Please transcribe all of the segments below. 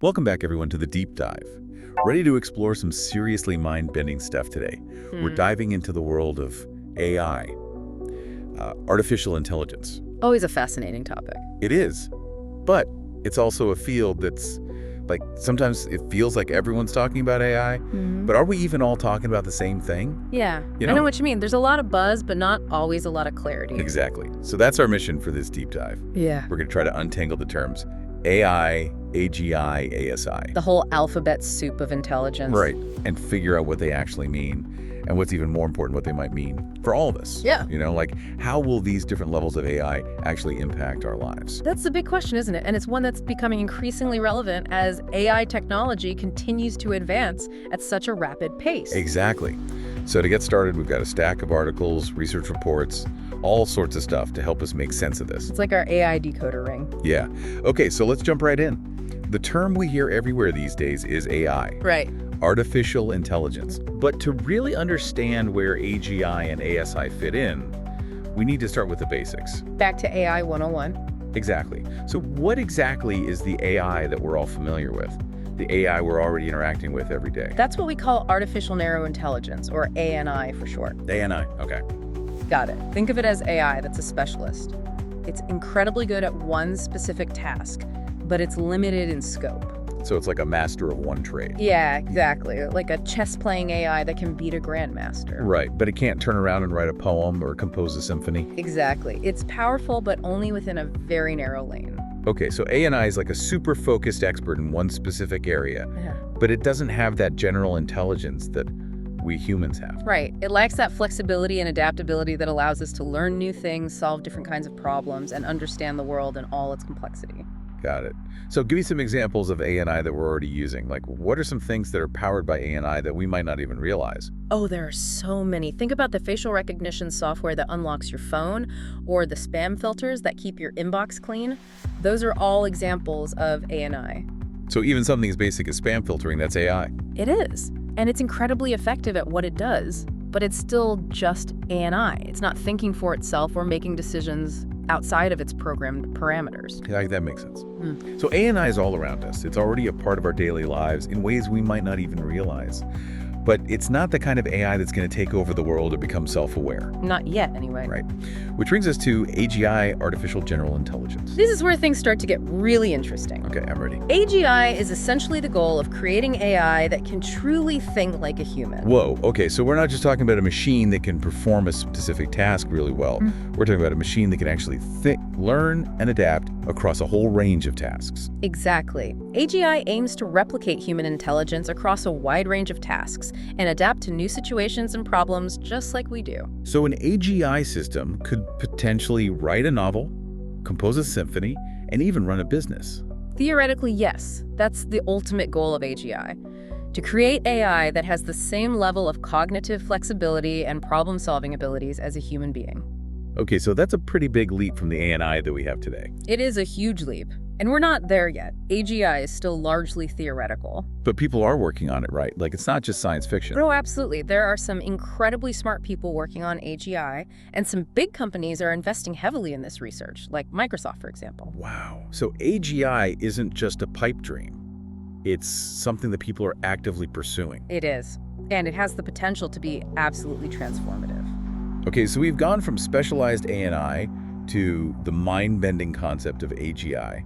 Welcome back, everyone, to the Deep Dive. Ready to explore some seriously mind-bending stuff today. We're diving into the world of AI, artificial intelligence. Always a fascinating topic. It is, but it's also a field that's, like, sometimes it feels like everyone's talking about AI, but are we even all talking about the same thing? Yeah, You I know- know what you mean. There's a lot of buzz, but not always a lot of clarity. Exactly. So that's our mission for this deep dive. Yeah. We're going to try to untangle the terms AI, AGI, ASI. The whole alphabet soup of intelligence. Right, and figure out what they actually mean, and what's even more important, what they might mean for all of us. Yeah. You know, like, how will these different levels of AI actually impact our lives? That's the big question, isn't it? And it's one that's becoming increasingly relevant as AI technology continues to advance at such a rapid pace. Exactly. So to get started, we've got a stack of articles, research reports, all sorts of stuff to help us make sense of this. It's like our AI decoder ring. Yeah. Okay, so let's jump right in. The term we hear everywhere these days is AI. Right. Artificial intelligence. But to really understand where AGI and ASI fit in, we need to start with the basics. Back to AI 101. Exactly. So what exactly is the AI that we're all familiar with? The AI we're already interacting with every day? That's what we call artificial narrow intelligence, or ANI for short. ANI, okay. Got it. Think of it as AI that's a specialist. It's incredibly good at one specific task, but it's limited in scope. So it's like a master of one trade. Yeah, exactly. Like a chess-playing AI that can beat a grandmaster. Right, but it can't turn around and write a poem or compose a symphony. Exactly. It's powerful, but only within a very narrow lane. Okay, so ANI is like a super focused expert in one specific area, Yeah. but it doesn't have that general intelligence that we humans have. Right. It lacks that flexibility and adaptability that allows us to learn new things, solve different kinds of problems, and understand the world in all its complexity. Got it. So give me some examples of ANI that we're already using. Like, what are some things that are powered by ANI that we might not even realize? Oh, there are so many. Think about the facial recognition software that unlocks your phone, or the spam filters that keep your inbox clean. Those are all examples of ANI. So even something as basic as spam filtering, that's AI. It is. And it's incredibly effective at what it does, but it's still just ANI. It's not thinking for itself or making decisions outside of its programmed parameters. Yeah, that makes sense. So ANI is all around us. It's already a part of our daily lives in ways we might not even realize. But it's not the kind of AI that's going to take over the world or become self-aware. Not yet, anyway. Right. Which brings us to AGI, Artificial General Intelligence. This is where things start to get really interesting. Okay, I'm ready. AGI is essentially the goal of creating AI that can truly think like a human. Whoa, okay, so we're not just talking about a machine that can perform a specific task really well. We're talking about a machine that can actually think, learn, and adapt across a whole range of tasks. Exactly. AGI aims to replicate human intelligence across a wide range of tasks and adapt to new situations and problems just like we do. So an AGI system could potentially write a novel, compose a symphony, and even run a business. Theoretically, yes. That's the ultimate goal of AGI. To create AI that has the same level of cognitive flexibility and problem-solving abilities as a human being. Okay, so that's a pretty big leap from the ANI that we have today. It is a huge leap. And we're not there yet. AGI is still largely theoretical. But people are working on it, right? Like, it's not just science fiction. Oh, absolutely. There are some incredibly smart people working on AGI, and some big companies are investing heavily in this research, like Microsoft, for example. Wow. So AGI isn't just a pipe dream. It's something that people are actively pursuing. It is. And it has the potential to be absolutely transformative. Okay, so we've gone from specialized ANI to the mind-bending concept of AGI.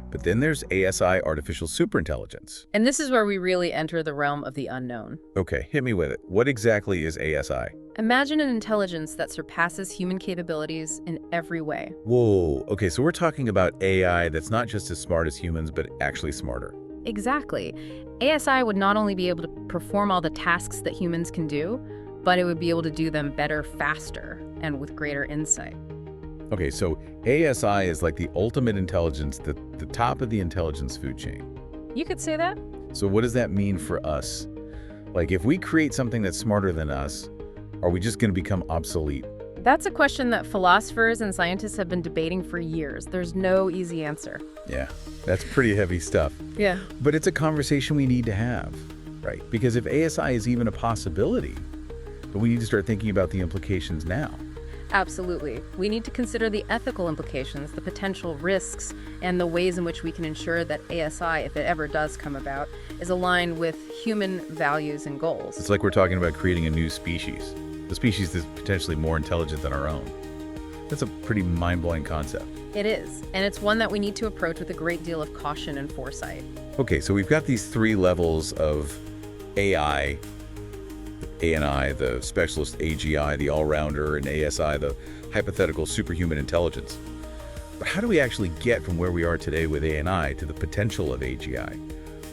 But then there's ASI, Artificial Superintelligence. And this is where we really enter the realm of the unknown. Okay, hit me with it. What exactly is ASI? Imagine an intelligence that surpasses human capabilities in every way. Whoa, okay, so we're talking about AI that's not just as smart as humans, but actually smarter. Exactly. ASI would not only be able to perform all the tasks that humans can do, but it would be able to do them better, faster, and with greater insight. Okay, so ASI is like the ultimate intelligence, the top of the intelligence food chain. You could say that? So what does that mean for us? Like, if we create something that's smarter than us, are we just going to become obsolete? That's a question that philosophers and scientists have been debating for years. There's no easy answer. Yeah, that's pretty heavy stuff. Yeah. But it's a conversation we need to have, right? Because if ASI is even a possibility, then we need to start thinking about the implications now. Absolutely. We need to consider the ethical implications, the potential risks, and the ways in which we can ensure that ASI, if it ever does come about, is aligned with human values and goals. It's like we're talking about creating a new species, a species that's potentially more intelligent than our own. That's a pretty mind-blowing concept. It is, and it's one that we need to approach with a great deal of caution and foresight. Okay, so we've got these three levels of AI, ANI, the specialist AGI, the all-rounder, and ASI, the hypothetical superhuman intelligence. But how do we actually get from where we are today with ANI to the potential of AGI?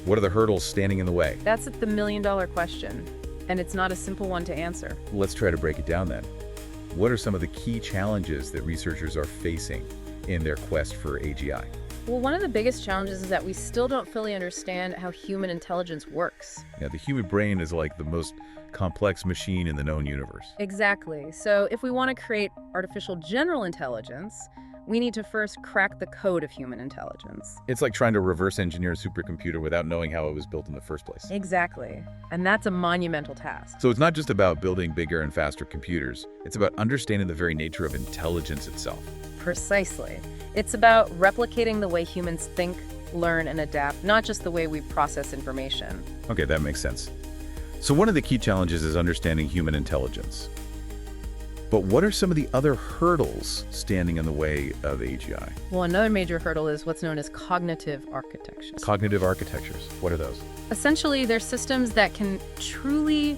What are the hurdles standing in the way? That's the million-dollar question, and it's not a simple one to answer. Let's try to break it down then. What are some of the key challenges that researchers are facing in their quest for AGI? Well, one of the biggest challenges is that we still don't fully understand how human intelligence works. Yeah, the human brain is like the most complex machine in the known universe. Exactly. So if we want to create artificial general intelligence, we need to first crack the code of human intelligence. It's like trying to reverse engineer a supercomputer without knowing how it was built in the first place. Exactly. And that's a monumental task. So it's not just about building bigger and faster computers. It's about understanding the very nature of intelligence itself. Precisely. It's about replicating the way humans think, learn, and adapt, not just the way we process information. Okay, that makes sense. So one of the key challenges is understanding human intelligence. But what are some of the other hurdles standing in the way of AGI? Well, another major hurdle is what's known as cognitive architectures. Cognitive architectures. What are those? Essentially, they're systems that can truly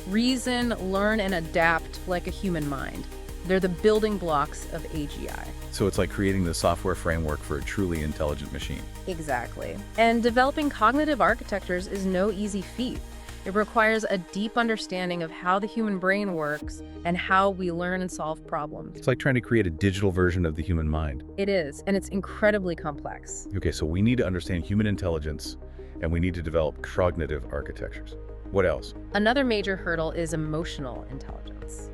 reason, learn, and adapt like a human mind. They're the building blocks of AGI. So it's like creating the software framework for a truly intelligent machine. Exactly. And developing cognitive architectures is no easy feat. It requires a deep understanding of how the human brain works and how we learn and solve problems. It's like trying to create a digital version of the human mind. It is, and it's incredibly complex. Okay, so we need to understand human intelligence, and we need to develop cognitive architectures. What else? Another major hurdle is emotional intelligence.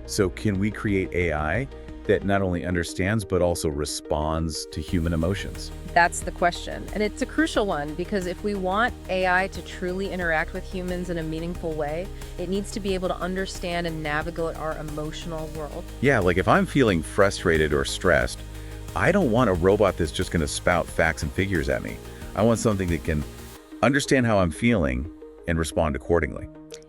So can we create AI that not only understands but also responds to human emotions? That's the question. And it's a crucial one because if we want AI to truly interact with humans in a meaningful way, it needs to be able to understand and navigate our emotional world. Yeah, like if I'm feeling frustrated or stressed, I don't want a robot that's just going to spout facts and figures at me. I want something that can understand how I'm feeling and respond accordingly.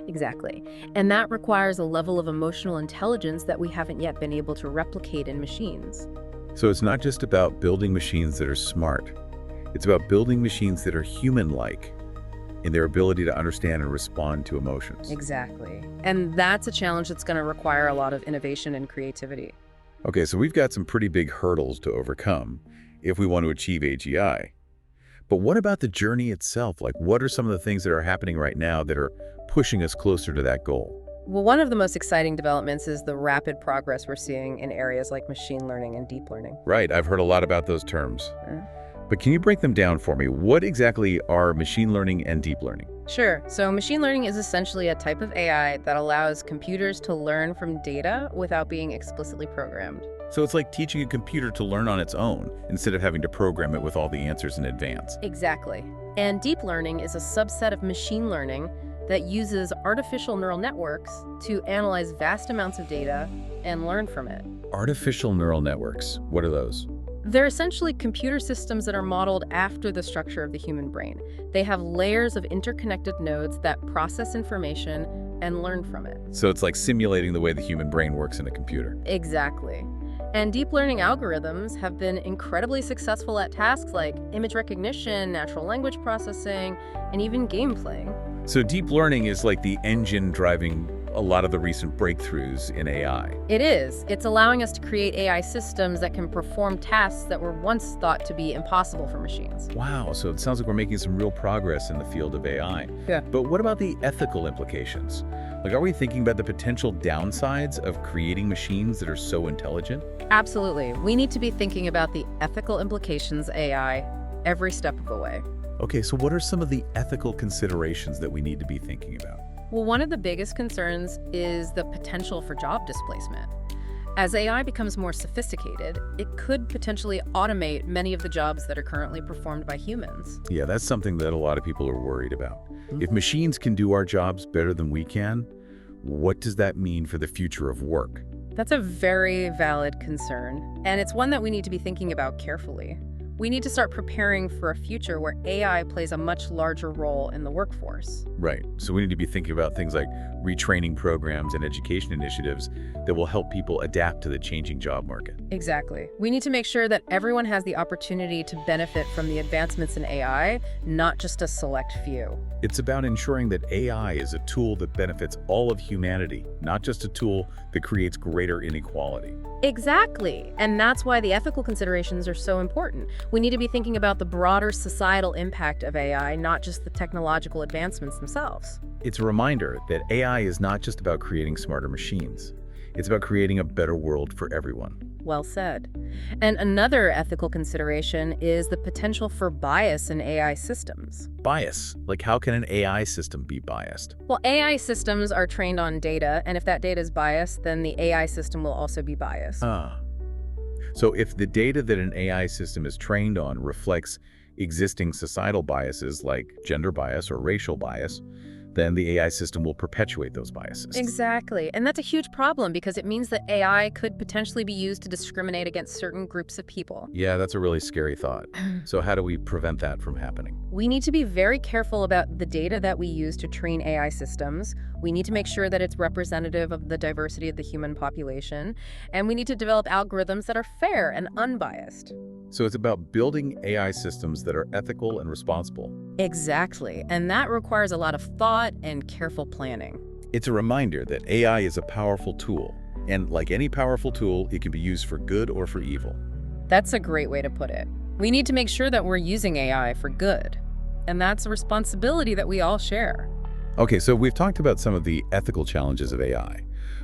Exactly. And that requires a level of emotional intelligence that we haven't yet been able to replicate in machines. So it's not just about building machines that are smart. It's about building machines that are human-like in their ability to understand and respond to emotions. Exactly. And that's a challenge that's going to require a lot of innovation and creativity. Okay, so we've got some pretty big hurdles to overcome if we want to achieve AGI. But what about the journey itself? Like, what are some of the things that are happening right now that are pushing us closer to that goal? Well, one of the most exciting developments is the rapid progress we're seeing in areas like machine learning and deep learning. Right, I've heard a lot about those terms. But can you break them down for me? What exactly are machine learning and deep learning? Sure. So machine learning is essentially a type of AI that allows computers to learn from data without being explicitly programmed. So it's like teaching a computer to learn on its own instead of having to program it with all the answers in advance. Exactly. And deep learning is a subset of machine learning that uses artificial neural networks to analyze vast amounts of data and learn from it. Artificial neural networks, what are those? They're essentially computer systems that are modeled after the structure of the human brain. They have layers of interconnected nodes that process information and learn from it. So it's like simulating the way the human brain works in a computer. Exactly. And deep learning algorithms have been incredibly successful at tasks like image recognition, natural language processing, and even game playing. So deep learning is like the engine driving a lot of the recent breakthroughs in AI. It is. It's allowing us to create AI systems that can perform tasks that were once thought to be impossible for machines. Wow, so it sounds like we're making some real progress in the field of AI. Yeah. But what about the ethical implications? Like, are we thinking about the potential downsides of creating machines that are so intelligent? Absolutely. We need to be thinking about the ethical implications of AI every step of the way. Okay, so what are some of the ethical considerations that we need to be thinking about? Well, one of the biggest concerns is the potential for job displacement. As AI becomes more sophisticated, it could potentially automate many of the jobs that are currently performed by humans. Yeah, that's something that a lot of people are worried about. If machines can do our jobs better than we can, what does that mean for the future of work? That's a very valid concern, and it's one that we need to be thinking about carefully. We need to start preparing for a future where AI plays a much larger role in the workforce. Right. So we need to be thinking about things like retraining programs and education initiatives that will help people adapt to the changing job market. Exactly. We need to make sure that everyone has the opportunity to benefit from the advancements in AI, not just a select few. It's about ensuring that AI is a tool that benefits all of humanity, not just a tool that creates greater inequality. Exactly. And that's why the ethical considerations are so important. We need to be thinking about the broader societal impact of AI, not just the technological advancements themselves. It's a reminder that AI is not just about creating smarter machines. It's about creating a better world for everyone. Well said. And another ethical consideration is the potential for bias in AI systems. Bias. Like, how can an AI system be biased? Well, AI systems are trained on data, and if that data is biased, then the AI system will also be biased. So if the data that an AI system is trained on reflects existing societal biases like gender bias or racial bias, then the AI system will perpetuate those biases. Exactly. And that's a huge problem because it means that AI could potentially be used to discriminate against certain groups of people. Yeah, that's a really scary thought. So how do we prevent that from happening? We need to be very careful about the data that we use to train AI systems. We need to make sure that it's representative of the diversity of the human population. And we need to develop algorithms that are fair and unbiased. So it's about building AI systems that are ethical and responsible. Exactly. And that requires a lot of thought and careful planning. It's a reminder that AI is a powerful tool. And like any powerful tool, it can be used for good or for evil. That's a great way to put it. We need to make sure that we're using AI for good. And that's a responsibility that we all share. Okay, so we've talked about some of the ethical challenges of AI.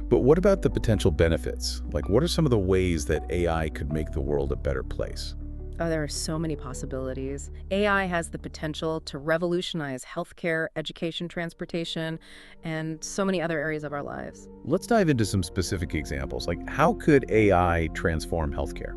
But what about the potential benefits? Like, what are some of the ways that AI could make the world a better place? Oh, there are so many possibilities. AI has the potential to revolutionize healthcare, education, transportation, and so many other areas of our lives. Let's dive into some specific examples. Like, how could AI transform healthcare?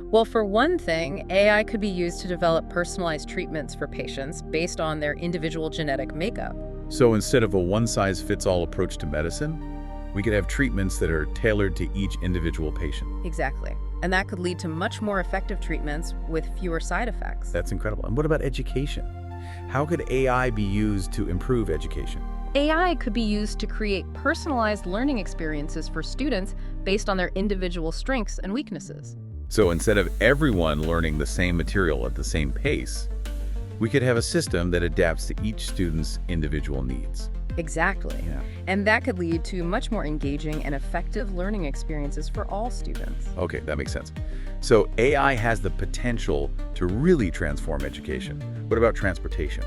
Well, for one thing, AI could be used to develop personalized treatments for patients based on their individual genetic makeup. So instead of a one-size-fits-all approach to medicine, we could have treatments that are tailored to each individual patient. Exactly. And that could lead to much more effective treatments with fewer side effects. That's incredible. And what about education? How could AI be used to improve education? AI could be used to create personalized learning experiences for students based on their individual strengths and weaknesses. So instead of everyone learning the same material at the same pace, we could have a system that adapts to each student's individual needs. Exactly. Yeah. And that could lead to much more engaging and effective learning experiences for all students. Okay, that makes sense. So AI has the potential to really transform education. What about transportation?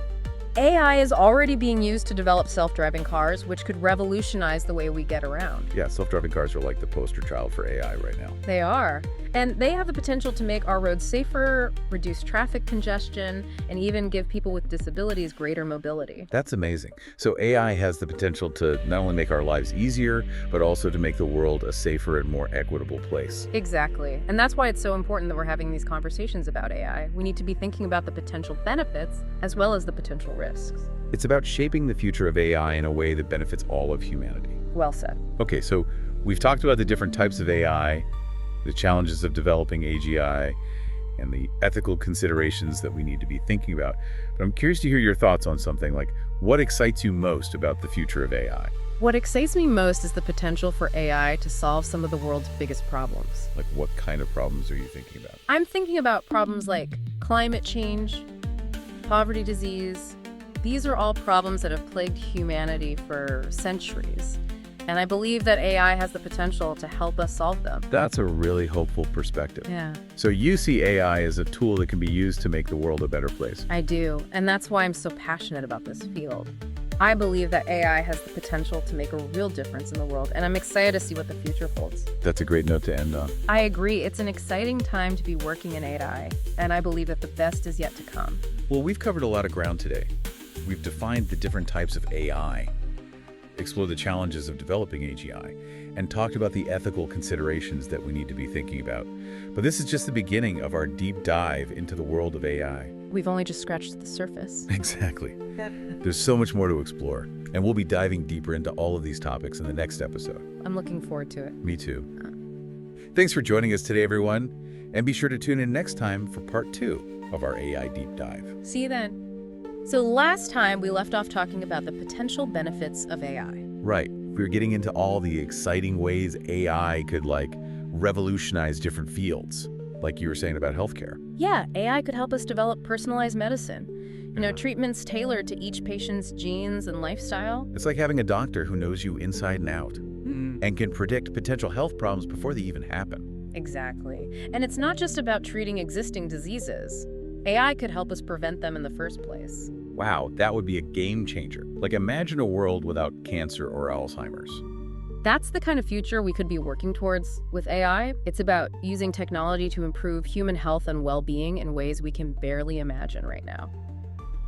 AI is already being used to develop self-driving cars, which could revolutionize the way we get around. Yeah, self-driving cars are like the poster child for AI right now. They are. And they have the potential to make our roads safer, reduce traffic congestion, and even give people with disabilities greater mobility. That's amazing. So AI has the potential to not only make our lives easier, but also to make the world a safer and more equitable place. Exactly. And that's why it's so important that we're having these conversations about AI. We need to be thinking about the potential benefits as well as the potential risks. It's about shaping the future of AI in a way that benefits all of humanity. Well said. Okay, so we've talked about the different types of AI, the challenges of developing AGI, and the ethical considerations that we need to be thinking about. But I'm curious to hear your thoughts on something like, what excites you most about the future of AI? What excites me most is the potential for AI to solve some of the world's biggest problems. Like, what kind of problems are you thinking about? I'm thinking about problems like climate change, poverty, disease. These are all problems that have plagued humanity for centuries. And I believe that AI has the potential to help us solve them. That's a really hopeful perspective. Yeah, So you see AI as a tool that can be used to make the world a better place. I do. And that's why I'm so passionate about this field. I believe that AI has the potential to make a real difference in the world, and I'm excited to see what the future holds. That's a great note to end on. I agree. It's an exciting time to be working in AI, and I believe that the best is yet to come. Well, we've covered a lot of ground today. We've defined the different types of AI. explored the challenges of developing AGI, and talked about the ethical considerations that we need to be thinking about. But this is just the beginning of our deep dive into the world of AI. We've only just scratched the surface. Exactly. There's so much more to explore, and we'll be diving deeper into all of these topics in the next episode. I'm looking forward to it. Me too. Thanks for joining us today, everyone, and be sure to tune in next time for part 2 of our AI deep dive. See you then. So last time we left off talking about the potential benefits of AI. Right. We were getting into all the exciting ways AI could, revolutionize different fields, like you were saying about healthcare. Yeah, AI could help us develop personalized medicine. Treatments tailored to each patient's genes and lifestyle. It's like having a doctor who knows you inside and out and can predict potential health problems before they even happen. Exactly. And it's not just about treating existing diseases. AI could help us prevent them in the first place. Wow, that would be a game changer. Imagine a world without cancer or Alzheimer's. That's the kind of future we could be working towards with AI. It's about using technology to improve human health and well-being in ways we can barely imagine right now.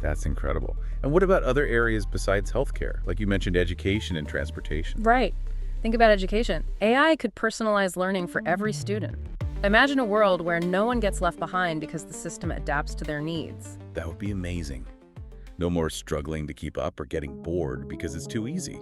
That's incredible. And what about other areas besides healthcare? Like you mentioned, education and transportation. Right. Think about education. AI could personalize learning for every student. Imagine a world where no one gets left behind because the system adapts to their needs. That would be amazing. No more struggling to keep up or getting bored because it's too easy.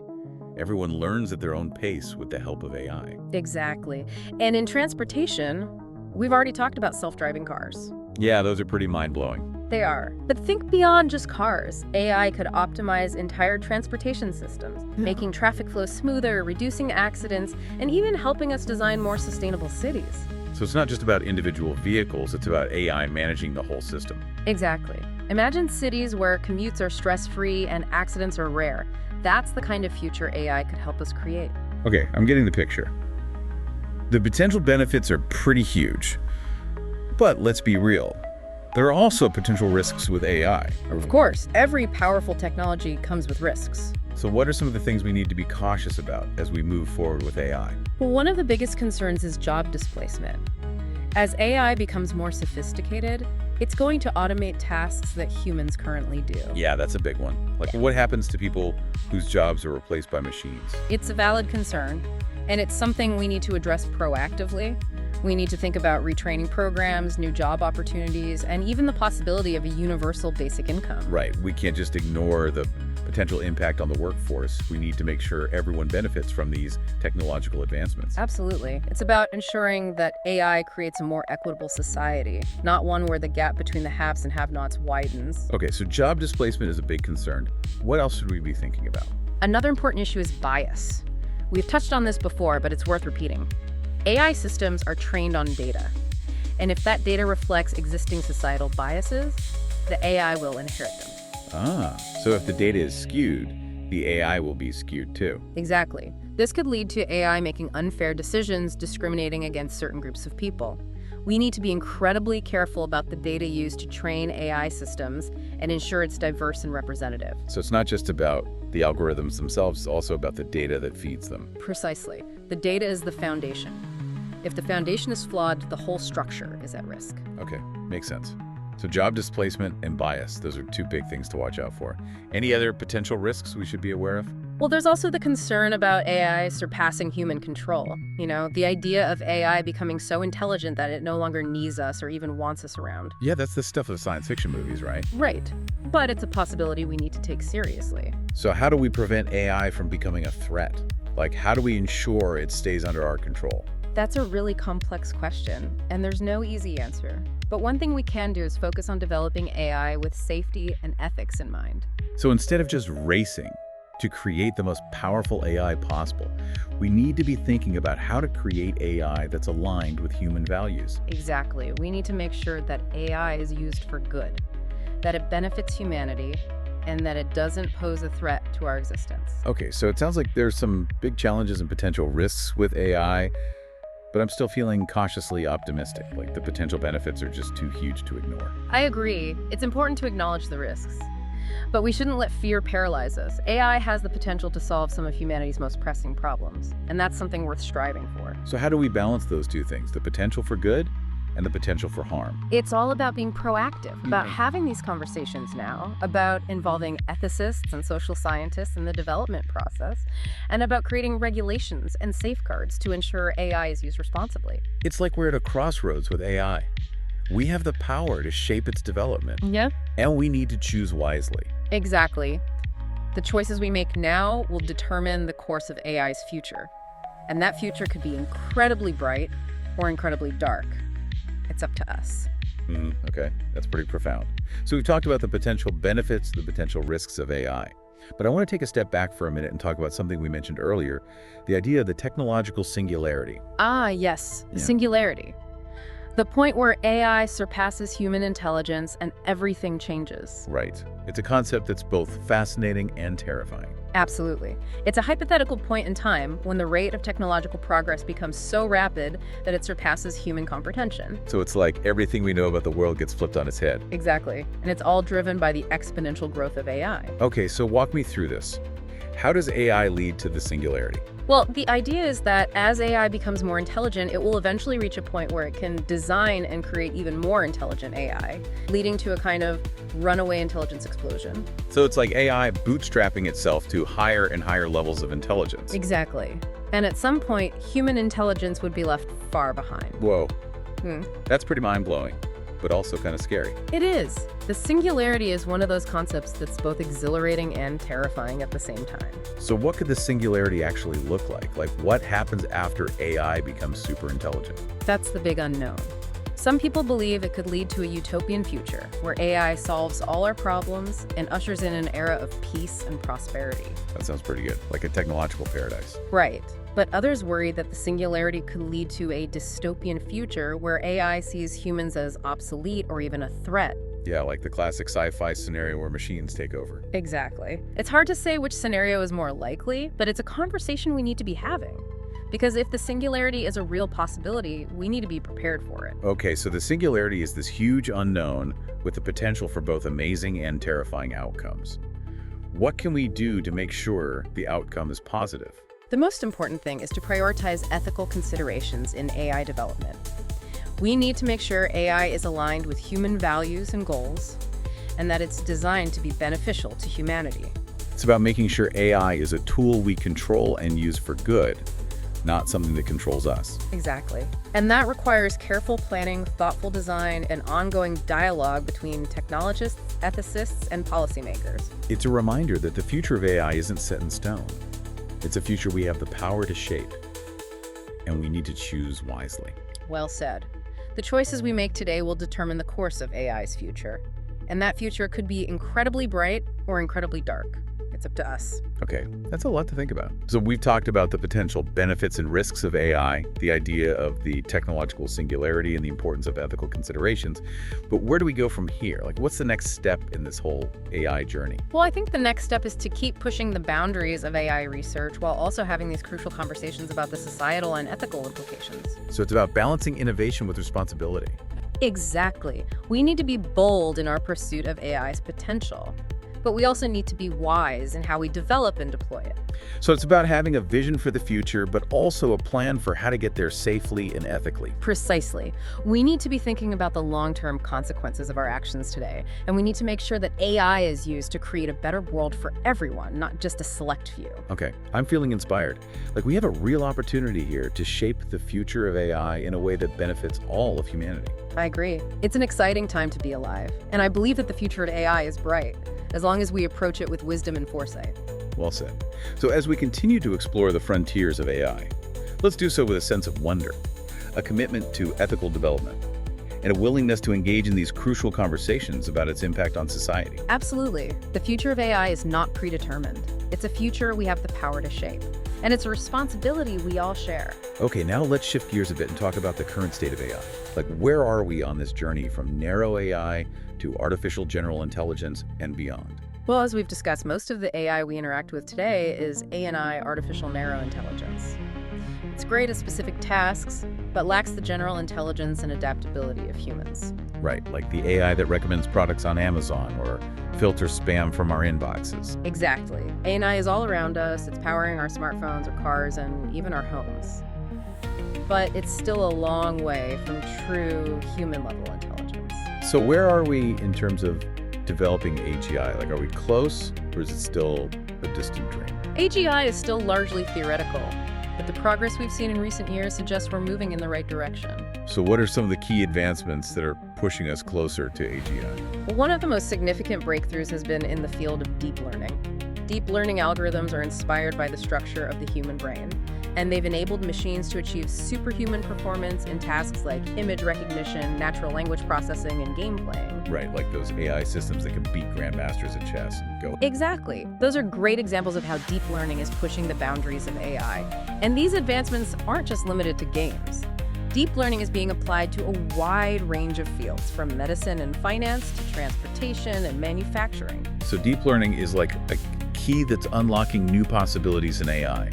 Everyone learns at their own pace with the help of AI. Exactly. And in transportation, we've already talked about self-driving cars. Yeah, those are pretty mind-blowing. They are. But think beyond just cars. AI could optimize entire transportation systems, making traffic flow smoother, reducing accidents, and even helping us design more sustainable cities. So it's not just about individual vehicles, it's about AI managing the whole system. Exactly. Imagine cities where commutes are stress-free and accidents are rare. That's the kind of future AI could help us create. Okay, I'm getting the picture. The potential benefits are pretty huge. But let's be real. There are also potential risks with AI. Of course, every powerful technology comes with risks. So what are some of the things we need to be cautious about as we move forward with AI? Well, one of the biggest concerns is job displacement. As AI becomes more sophisticated, it's going to automate tasks that humans currently do. Yeah, that's a big one. What happens to people whose jobs are replaced by machines? It's a valid concern, and it's something we need to address proactively. We need to think about retraining programs, new job opportunities, and even the possibility of a universal basic income. Right. We can't just ignore the potential impact on the workforce. We need to make sure everyone benefits from these technological advancements. Absolutely. It's about ensuring that AI creates a more equitable society, not one where the gap between the haves and have-nots widens. Okay, so job displacement is a big concern. What else should we be thinking about? Another important issue is bias. We've touched on this before, but it's worth repeating. AI systems are trained on data, and if that data reflects existing societal biases, the AI will inherit them. So if the data is skewed, the AI will be skewed too. Exactly. This could lead to AI making unfair decisions, discriminating against certain groups of people. We need to be incredibly careful about the data used to train AI systems and ensure it's diverse and representative. So it's not just about the algorithms themselves, it's also about the data that feeds them. Precisely. The data is the foundation. If the foundation is flawed, the whole structure is at risk. Okay, makes sense. So job displacement and bias, those are two big things to watch out for. Any other potential risks we should be aware of? Well, there's also the concern about AI surpassing human control. The idea of AI becoming so intelligent that it no longer needs us or even wants us around. Yeah, that's the stuff of science fiction movies, right? Right. But it's a possibility we need to take seriously. So how do we prevent AI from becoming a threat? How do we ensure it stays under our control? That's a really complex question, and there's no easy answer. But one thing we can do is focus on developing AI with safety and ethics in mind. So instead of just racing to create the most powerful AI possible, we need to be thinking about how to create AI that's aligned with human values. Exactly. We need to make sure that AI is used for good, that it benefits humanity, and that it doesn't pose a threat to our existence. Okay, so it sounds like there's some big challenges and potential risks with AI, but I'm still feeling cautiously optimistic. The potential benefits are just too huge to ignore. I agree. It's important to acknowledge the risks. But we shouldn't let fear paralyze us. AI has the potential to solve some of humanity's most pressing problems, and that's something worth striving for. So how do we balance those two things, the potential for good and the potential for harm. It's all about being proactive, about having these conversations now, about involving ethicists and social scientists in the development process, and about creating regulations and safeguards to ensure AI is used responsibly. It's like we're at a crossroads with AI. We have the power to shape its development, Yeah. and we need to choose wisely. Exactly. The choices we make now will determine the course of AI's future. And that future could be incredibly bright or incredibly dark. It's up to us. Okay, that's pretty profound. So we've talked about the potential benefits, the potential risks of AI. But I want to take a step back for a minute and talk about something we mentioned earlier, the idea of the technological singularity. Ah, yes, Yeah. singularity. The point where AI surpasses human intelligence and everything changes. Right. It's a concept that's both fascinating and terrifying. Absolutely. It's a hypothetical point in time when the rate of technological progress becomes so rapid that it surpasses human comprehension. So it's like everything we know about the world gets flipped on its head. Exactly. And it's all driven by the exponential growth of AI. Okay, so walk me through this. How does AI lead to the singularity? Well, the idea is that as AI becomes more intelligent, it will eventually reach a point where it can design and create even more intelligent AI, leading to a kind of runaway intelligence explosion. So it's like AI bootstrapping itself to higher and higher levels of intelligence. Exactly. And at some point, human intelligence would be left far behind. Whoa, Hmm. that's pretty mind-blowing, but also kind of scary. It is. The singularity is one of those concepts that's both exhilarating and terrifying at the same time. So what could the singularity actually look like? Like what happens after AI becomes super intelligent? That's the big unknown. Some people believe it could lead to a utopian future where AI solves all our problems and ushers in an era of peace and prosperity. That sounds pretty good, like a technological paradise. Right. But others worry that the singularity could lead to a dystopian future where AI sees humans as obsolete or even a threat. Yeah, like the classic sci-fi scenario where machines take over. Exactly. It's hard to say which scenario is more likely, but it's a conversation we need to be having. Because if the singularity is a real possibility, we need to be prepared for it. Okay, so the singularity is this huge unknown with the potential for both amazing and terrifying outcomes. What can we do to make sure the outcome is positive? The most important thing is to prioritize ethical considerations in AI development. We need to make sure AI is aligned with human values and goals, and that it's designed to be beneficial to humanity. It's about making sure AI is a tool we control and use for good, not something that controls us. Exactly. And that requires careful planning, thoughtful design, and ongoing dialogue between technologists, ethicists, and policymakers. It's a reminder that the future of AI isn't set in stone. It's a future we have the power to shape, and we need to choose wisely. Well said. The choices we make today will determine the course of AI's future. And that future could be incredibly bright or incredibly dark. It's up to us. Okay, that's a lot to think about. So we've talked about the potential benefits and risks of AI, the idea of the technological singularity and the importance of ethical considerations. But where do we go from here? Like, what's the next step in this whole AI journey? Well, I think the next step is to keep pushing the boundaries of AI research while also having these crucial conversations about the societal and ethical implications. So it's about balancing innovation with responsibility. Exactly. We need to be bold in our pursuit of AI's potential. But we also need to be wise in how we develop and deploy it. So it's about having a vision for the future, but also a plan for how to get there safely and ethically. Precisely. We need to be thinking about the long-term consequences of our actions today, and we need to make sure that AI is used to create a better world for everyone, not just a select few. Okay, I'm feeling inspired. Like we have a real opportunity here to shape the future of AI in a way that benefits all of humanity. I agree. It's an exciting time to be alive, and I believe that the future of AI is bright, as long as we approach it with wisdom and foresight. Well said. So as we continue to explore the frontiers of AI, let's do so with a sense of wonder, a commitment to ethical development, and a willingness to engage in these crucial conversations about its impact on society. Absolutely. The future of AI is not predetermined. It's a future we have the power to shape, and it's a responsibility we all share. Okay, now let's shift gears a bit and talk about the current state of AI. Like, where are we on this journey from narrow AI to artificial general intelligence and beyond? Well, as we've discussed, most of the AI we interact with today is ANI, artificial narrow intelligence. It's great at specific tasks, but lacks the general intelligence and adaptability of humans. Right, like the AI that recommends products on Amazon or filters spam from our inboxes. Exactly. ANI is all around us. It's powering our smartphones, our cars, and even our homes. but it's still a long way from true human-level intelligence. So where are we in terms of developing AGI? Like, are we close, or is it still a distant dream? AGI is still largely theoretical, but the progress we've seen in recent years suggests we're moving in the right direction. So what are some of the key advancements that are pushing us closer to AGI? One of the most significant breakthroughs has been in the field of deep learning. Deep learning algorithms are inspired by the structure of the human brain, and they've enabled machines to achieve superhuman performance in tasks like image recognition, natural language processing, and game playing. Right, like those AI systems that can beat grandmasters at chess and go. Exactly. Those are great examples of how deep learning is pushing the boundaries of AI. And these advancements aren't just limited to games. Deep learning is being applied to a wide range of fields, from medicine and finance to transportation and manufacturing. So deep learning is like a key that's unlocking new possibilities in AI,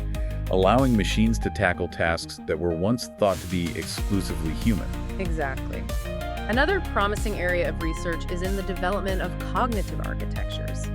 allowing machines to tackle tasks that were once thought to be exclusively human. Exactly. Another promising area of research is in the development of cognitive architectures.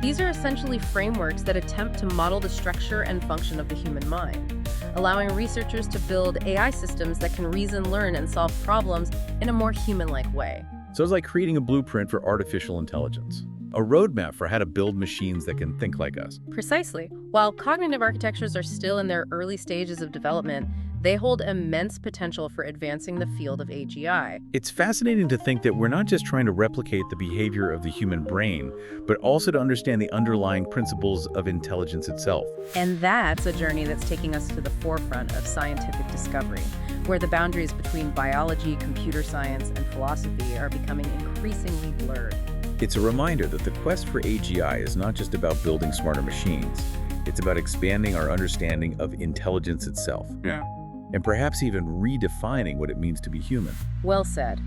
These are essentially frameworks that attempt to model the structure and function of the human mind, allowing researchers to build AI systems that can reason, learn, and solve problems in a more human-like way. So it's like creating a blueprint for artificial intelligence, a roadmap for how to build machines that can think like us. Precisely. While cognitive architectures are still in their early stages of development, they hold immense potential for advancing the field of AGI. It's fascinating to think that we're not just trying to replicate the behavior of the human brain, but also to understand the underlying principles of intelligence itself. And that's a journey that's taking us to the forefront of scientific discovery, where the boundaries between biology, computer science, and philosophy are becoming increasingly blurred. It's a reminder that the quest for AGI is not just about building smarter machines. It's about expanding our understanding of intelligence itself. Yeah. And perhaps even redefining what it means to be human. Well said.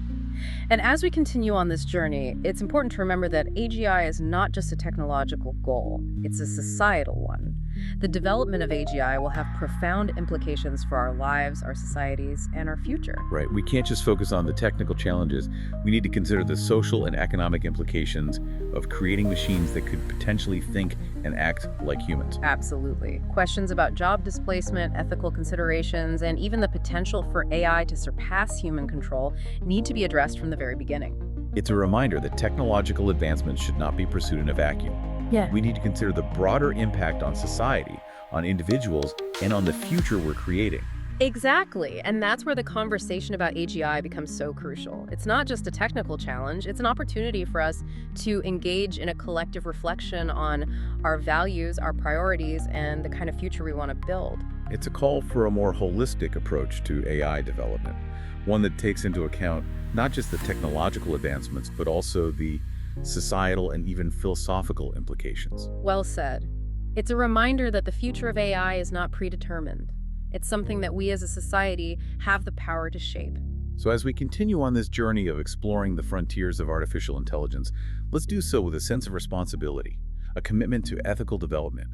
And as we continue on this journey, it's important to remember that AGI is not just a technological goal, it's a societal one. The development of AGI will have profound implications for our lives, our societies, and our future. Right, we can't just focus on the technical challenges. We need to consider the social and economic implications of creating machines that could potentially think and act like humans. Absolutely. Questions about job displacement, ethical considerations, and even the potential for AI to surpass human control need to be addressed from the very beginning. It's a reminder that technological advancements should not be pursued in a vacuum. Yeah. We need to consider the broader impact on society, on individuals, and on the future we're creating. Exactly. And that's where the conversation about AGI becomes so crucial. It's not just a technical challenge, it's an opportunity for us to engage in a collective reflection on our values, our priorities, and the kind of future we want to build. It's a call for a more holistic approach to AI development, one that takes into account not just the technological advancements, but also the societal and even philosophical implications. Well said. It's a reminder that the future of AI is not predetermined. It's something that we as a society have the power to shape. So as we continue on this journey of exploring the frontiers of artificial intelligence, let's do so with a sense of responsibility, a commitment to ethical development,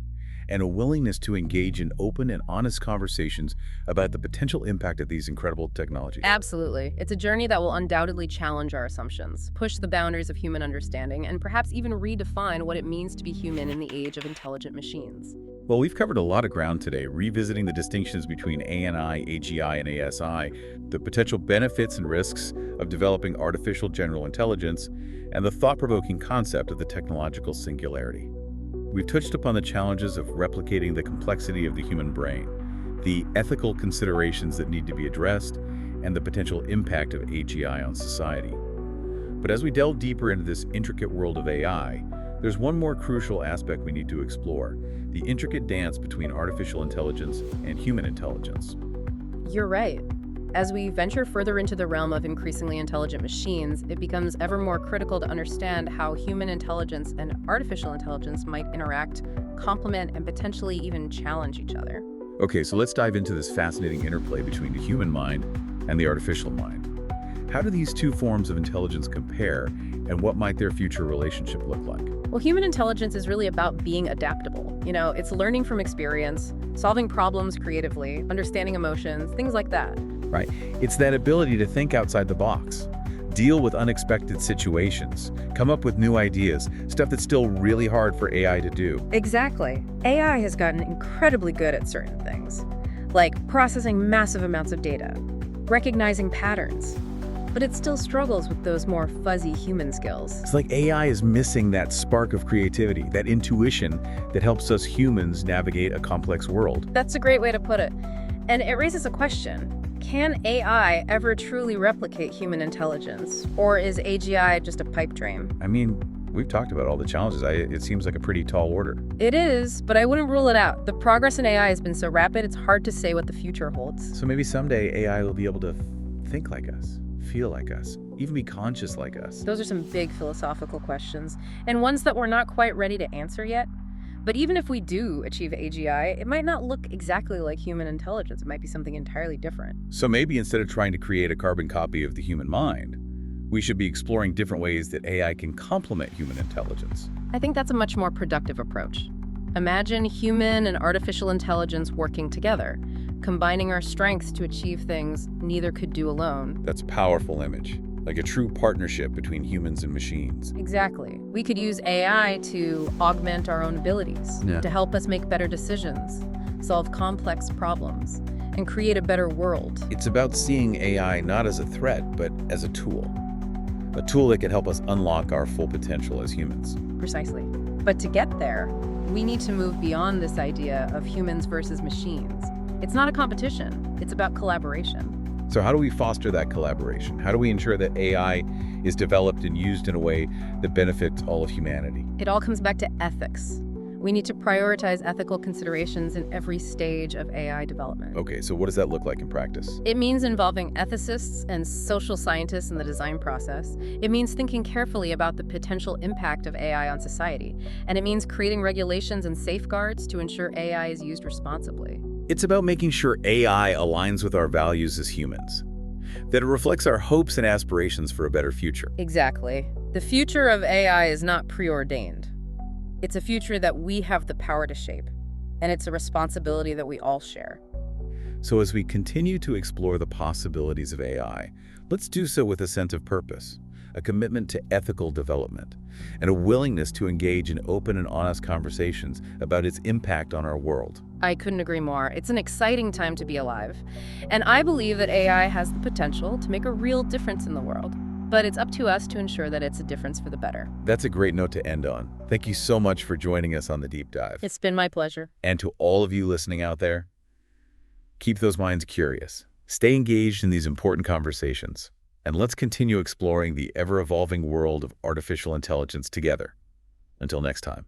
and a willingness to engage in open and honest conversations about the potential impact of these incredible technologies. Absolutely. It's a journey that will undoubtedly challenge our assumptions, push the boundaries of human understanding, and perhaps even redefine what it means to be human in the age of intelligent machines. Well, we've covered a lot of ground today, revisiting the distinctions between ANI, AGI, and ASI, the potential benefits and risks of developing artificial general intelligence, and the thought-provoking concept of the technological singularity. We've touched upon the challenges of replicating the complexity of the human brain, the ethical considerations that need to be addressed, and the potential impact of AGI on society. But as we delve deeper into this intricate world of AI, there's one more crucial aspect we need to explore: the intricate dance between artificial intelligence and human intelligence. You're right. As we venture further into the realm of increasingly intelligent machines, it becomes ever more critical to understand how human intelligence and artificial intelligence might interact, complement, and potentially even challenge each other. Okay, so let's dive into this fascinating interplay between the human mind and the artificial mind. How do these two forms of intelligence compare, and what might their future relationship look like? Well, human intelligence is really about being adaptable. It's learning from experience, solving problems creatively, understanding emotions, things like that. Right. It's that ability to think outside the box, deal with unexpected situations, come up with new ideas, stuff that's still really hard for AI to do. Exactly. AI has gotten incredibly good at certain things, like processing massive amounts of data, recognizing patterns. But it still struggles with those more fuzzy human skills. It's like AI is missing that spark of creativity, that intuition that helps us humans navigate a complex world. That's a great way to put it. And it raises a question. Can AI ever truly replicate human intelligence? Or is AGI just a pipe dream? I mean, we've talked about all the challenges. It seems like a pretty tall order. It is, but I wouldn't rule it out. The progress in AI has been so rapid, it's hard to say what the future holds. So maybe someday AI will be able to think like us, feel like us, even be conscious like us. Those are some big philosophical questions, and ones that we're not quite ready to answer yet. But even if we do achieve AGI, it might not look exactly like human intelligence. It might be something entirely different. So maybe instead of trying to create a carbon copy of the human mind, we should be exploring different ways that AI can complement human intelligence. I think that's a much more productive approach. Imagine human and artificial intelligence working together, combining our strengths to achieve things neither could do alone. That's a powerful image, like a true partnership between humans and machines. Exactly. We could use AI to augment our own abilities, to help us make better decisions, solve complex problems, and create a better world. It's about seeing AI not as a threat, but as a tool that can help us unlock our full potential as humans. Precisely. But to get there, we need to move beyond this idea of humans versus machines. It's not a competition, it's about collaboration. So how do we foster that collaboration? How do we ensure that AI is developed and used in a way that benefits all of humanity? It all comes back to ethics. We need to prioritize ethical considerations in every stage of AI development. Okay, so what does that look like in practice? It means involving ethicists and social scientists in the design process. It means thinking carefully about the potential impact of AI on society. And it means creating regulations and safeguards to ensure AI is used responsibly. It's about making sure AI aligns with our values as humans, that it reflects our hopes and aspirations for a better future. Exactly. The future of AI is not preordained. It's a future that we have the power to shape, and it's a responsibility that we all share. So as we continue to explore the possibilities of AI, let's do so with a sense of purpose, a commitment to ethical development, and a willingness to engage in open and honest conversations about its impact on our world. I couldn't agree more. It's an exciting time to be alive, and I believe that AI has the potential to make a real difference in the world. But it's up to us to ensure that it's a difference for the better. That's a great note to end on. Thank you so much for joining us on the Deep Dive. It's been my pleasure. And to all of you listening out there, keep those minds curious. Stay engaged in these important conversations. And let's continue exploring the ever-evolving world of artificial intelligence together. Until next time.